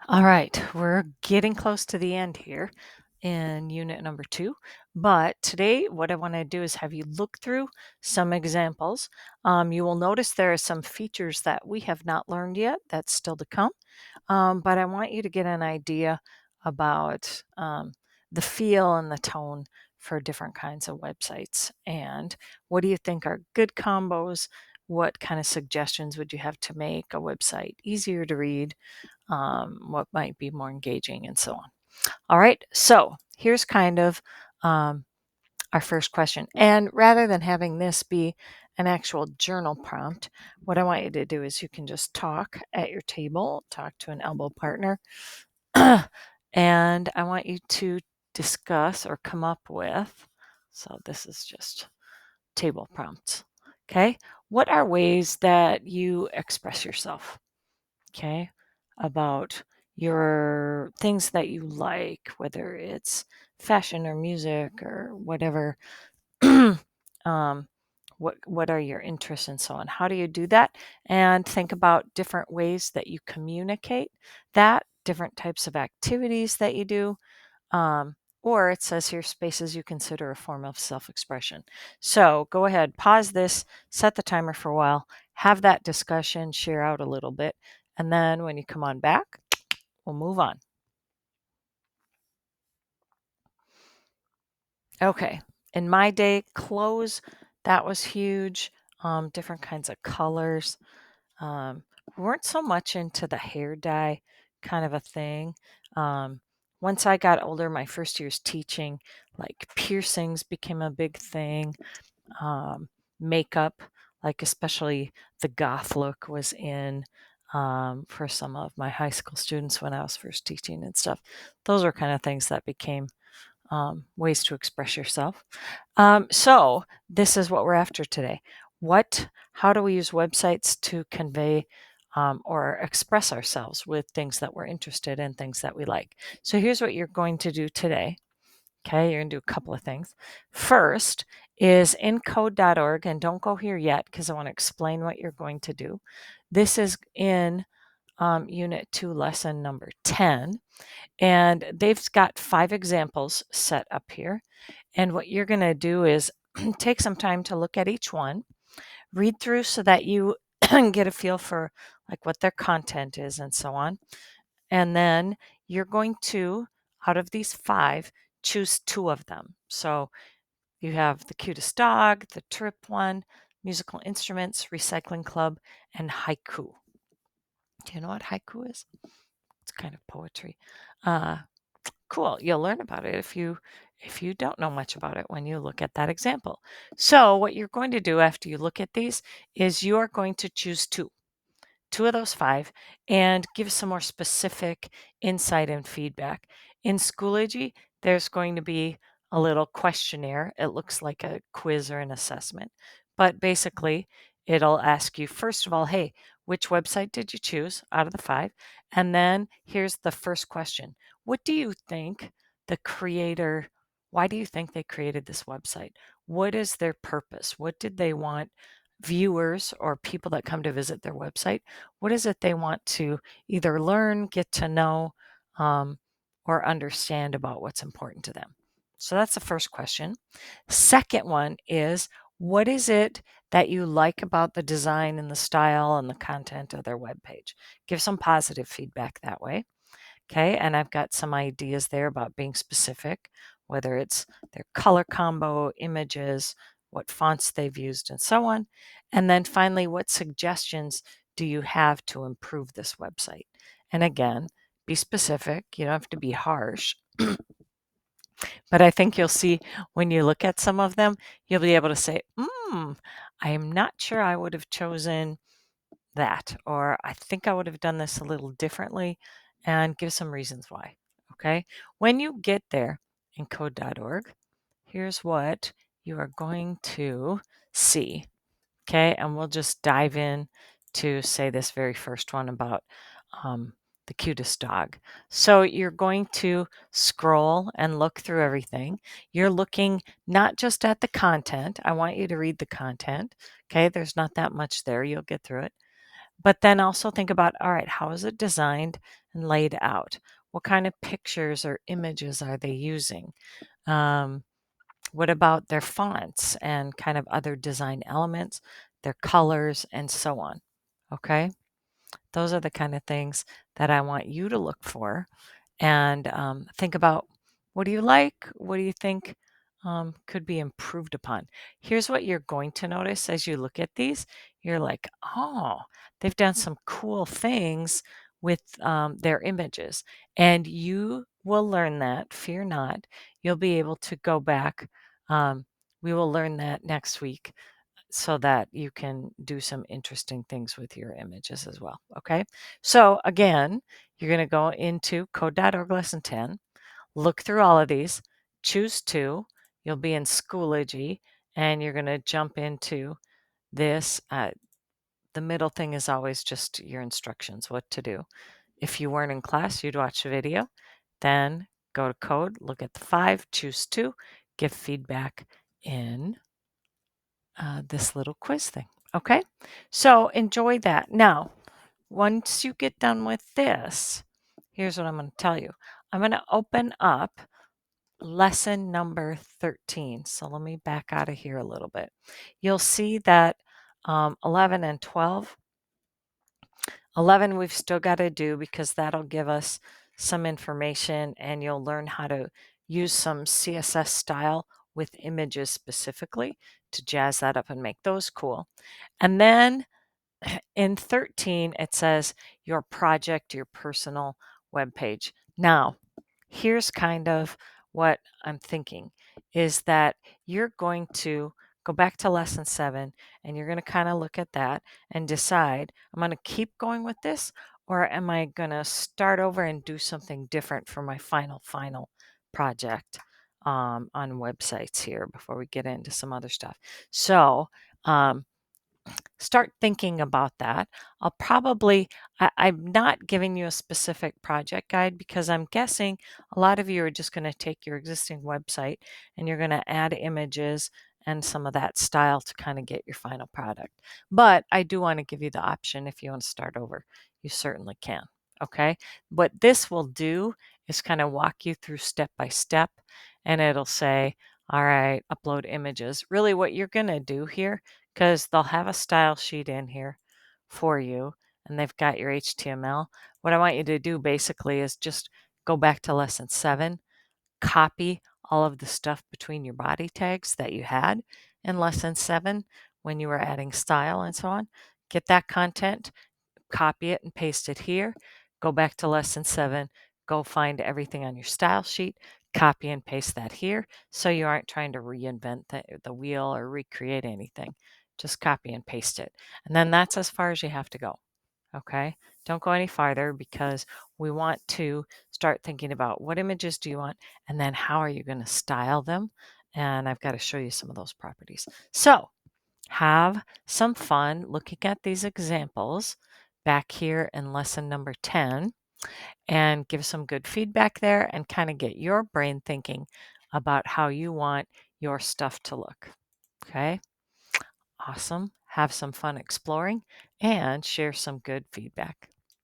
All right, we're getting close to the end here in unit number 2. But today, what I want to do is have you look through some examples. You will notice there are some features that we have not learned yet, that's still to come. But I want you to get an idea about the feel and the tone for different kinds of websites. And what do you think are good combos? What kind of suggestions would you have to make a website easier to read? What might be more engaging, and so on. All right, so here's kind of our first question. And rather than having this be an actual journal prompt, what I want you to do is you can just talk at your table, talk to an elbow partner, and I want you to discuss or come up with, so this is just table prompts, okay? What are ways that you express yourself? Okay, about your things that you like, whether it's fashion or music or whatever. um, what are your interests and so on? How do you do that? And think about different ways that you communicate that, different types of activities that you do. Um, or it says here spaces you consider a form of self expression. So go ahead, pause this, set the timer for a while, have that discussion, share out a little bit. And then when you come on back, we'll move on. Okay. In my day, clothes, that was huge. Different kinds of colors. Um, weren't so much into the hair dye kind of a thing. Um, Once I got older, my first years teaching, like piercings became a big thing. Makeup, like especially the goth look, was in for some of my high school students when I was first teaching and stuff. Those were kind of things that became ways to express yourself. So this is what we're after today. How do we use websites to convey or express ourselves with things that we're interested in, things that we like? So here's what you're going to do today. Okay, you're going to do a couple of things. First is encode.org, and don't go here yet because I want to explain what you're going to do. This is in Unit 2, Lesson number 10. And they've got 5 examples set up here. And what you're going to do is take some time to look at each one, read through so that you get a feel for like what their content is and so on. And then you're going to, out of these 5, choose 2 of them. So you have the cutest dog, the trip one, musical instruments, recycling club, and haiku. Do you know what haiku is? It's kind of poetry. Uh, Cool. You'll learn about it if you don't know much about it when you look at that example. So what you're going to do after you look at these is you are going to choose two of those 5 and give some more specific insight and feedback. In Schoology, there's going to be a little questionnaire. It looks like a quiz or an assessment, but basically it'll ask you, first of all, hey, which website did you choose out of the 5? And then here's the first question. What do you think the creator, why do you think they created this website? What is their purpose? What did they want viewers or people that come to visit their website, what is it they want to either learn, get to know, um, or understand about what's important to them? So that's the first question. Second one is, what is it that you like about the design and the style and the content of their webpage? Give some positive feedback that way. Okay, and I've got some ideas there about being specific, whether it's their color combo, images, what fonts they've used, and so on. And then finally, what suggestions do you have to improve this website? And again, be specific. You don't have to be harsh. But I think you'll see when you look at some of them, you'll be able to say, I am not sure I would have chosen that, or I think I would have done this a little differently, and give some reasons why. Okay. When you get there in code.org, here's what you are going to see. Okay. And we'll just dive in to say this very first one about the cutest dog. So you're going to scroll and look through everything. You're looking not just at the content. I want you to read the content. Okay. There's not that much there. You'll get through it. But then also think about, all right, how is it designed and laid out? What kind of pictures or images are they using? Um, what about their fonts and kind of other design elements, their colors, and so on? Okay. Those are the kind of things that I want you to look for and think about, what do you like? What do you think could be improved upon? Here's what you're going to notice as you look at these. You're like, oh, they've done some cool things with their images. And you will learn that, fear not. You'll be able to go back. Um, we will learn that next week so that you can do some interesting things with your images as well. Okay. So again, you're going to go into code.org lesson 10, look through all of these, choose two. You'll be in Schoology and you're going to jump into this. The middle thing is always just your instructions, what to do. If you weren't in class, you'd watch the video, then go to code, look at the 5, choose 2, give feedback in this little quiz thing. Okay, so enjoy that. Now, once you get done with this, here's what I'm going to tell you. I'm going to open up lesson number 13. So let me back out of here a little bit. You'll see that 11 and 12. 11 we've still got to do because that'll give us some information and you'll learn how to use some CSS style with images specifically to jazz that up and make those cool. And then in 13, it says your project, your personal web page. Now, here's kind of what I'm thinking is that you're going to go back to lesson 7 and you're going to kind of look at that and decide, I'm going to keep going with this or am I going to start over and do something different for my final project on websites here before we get into some other stuff. So, start thinking about that. I'm not giving you a specific project guide because I'm guessing a lot of you are just going to take your existing website and you're going to add images and some of that style to kind of get your final product. But I do want to give you the option if you want to start over, you certainly can. Okay. What this will do is kind of walk you through step by step and it'll say, all right, upload images. Really, what you're going to do here, because they'll have a style sheet in here for you and they've got your HTML. What I want you to do basically is just go back to lesson 7, copy all of the stuff between your body tags that you had in lesson 7 when you were adding style and so on. Get that content, copy it and paste it here. Go back to lesson 7, go find everything on your style sheet, copy and paste that here so you aren't trying to reinvent the wheel or recreate anything. Just copy and paste it. And then that's as far as you have to go. Okay. Don't go any farther because we want to start thinking about what images do you want and then how are you going to style them. And I've got to show you some of those properties. So have some fun looking at these examples back here in lesson number 10 and give some good feedback there and kind of get your brain thinking about how you want your stuff to look. Okay. Awesome. Have some fun exploring and share some good feedback.